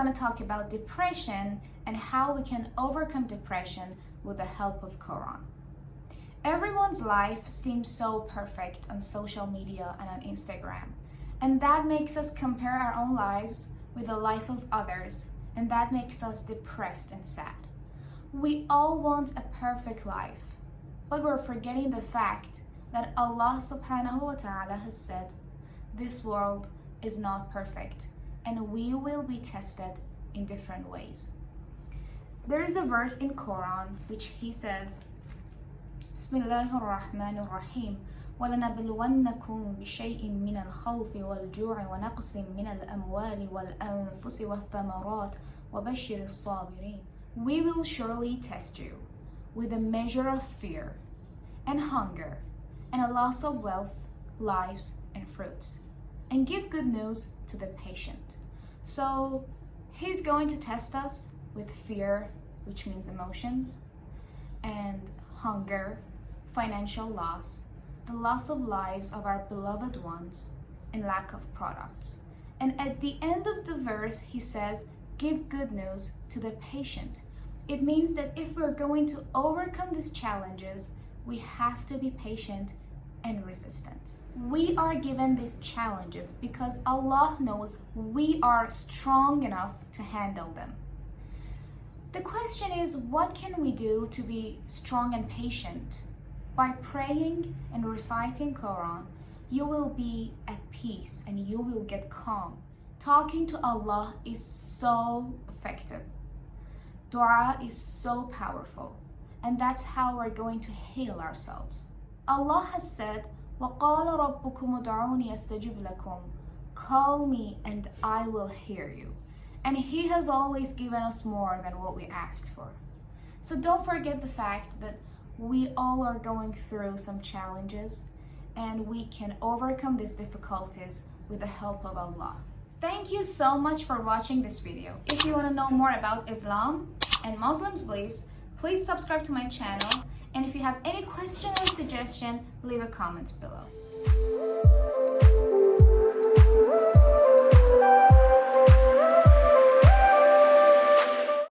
going to talk about depression and how we can overcome depression with the help of Quran. Everyone's life seems so perfect on social media and on Instagram, and that makes us compare our own lives with the life of others, and that makes us depressed and sad. We all want a perfect life, but we're forgetting the fact that Allah subhanahu wa ta'ala has said this world is not perfect and we will be tested in different ways. There is a verse in Quran which he says, Bismillahir Rahmanir Rahim, وَلَنَبْلُوَنَّكُمْ بِشَيْءٍ مِّنَ الْخَوْفِ وَالْجُوعِ وَنَقْصٍ مِّنَ الْأَمْوَالِ وَالْأَنفُسِ وَالثَّمَرَاتِ وَبَشِّرِ الصَّابِرِينَ. We will surely test you with a measure of fear and hunger and a loss of wealth, lives, and fruits, and give good news to the patient. So he's going to test us with fear, which means emotions, and hunger, financial loss, the loss of lives of our beloved ones, and lack of products. And at the end of the verse, he says, give good news to the patient. It means that if we're going to overcome these challenges, we have to be patient and resistant. We are given these challenges because Allah knows we are strong enough to handle them. The question is, what can we do to be strong and patient? By praying and reciting Quran, you will be at peace and you will get calm. Talking to Allah is so effective. Dua is so powerful, and that's how we're going to heal ourselves. Allah has said, وَقَالَ رَبُّكُمُ ادْعُونِي أَسْتَجِبْ لَكُمْ. Call me and I will hear you. And He has always given us more than what we asked for. So don't forget the fact that we all are going through some challenges, and we can overcome these difficulties with the help of Allah. Thank you so much for watching this video. If you want to know more about Islam and Muslims' beliefs, please subscribe to my channel. And if you have any question or suggestion, leave a comment below.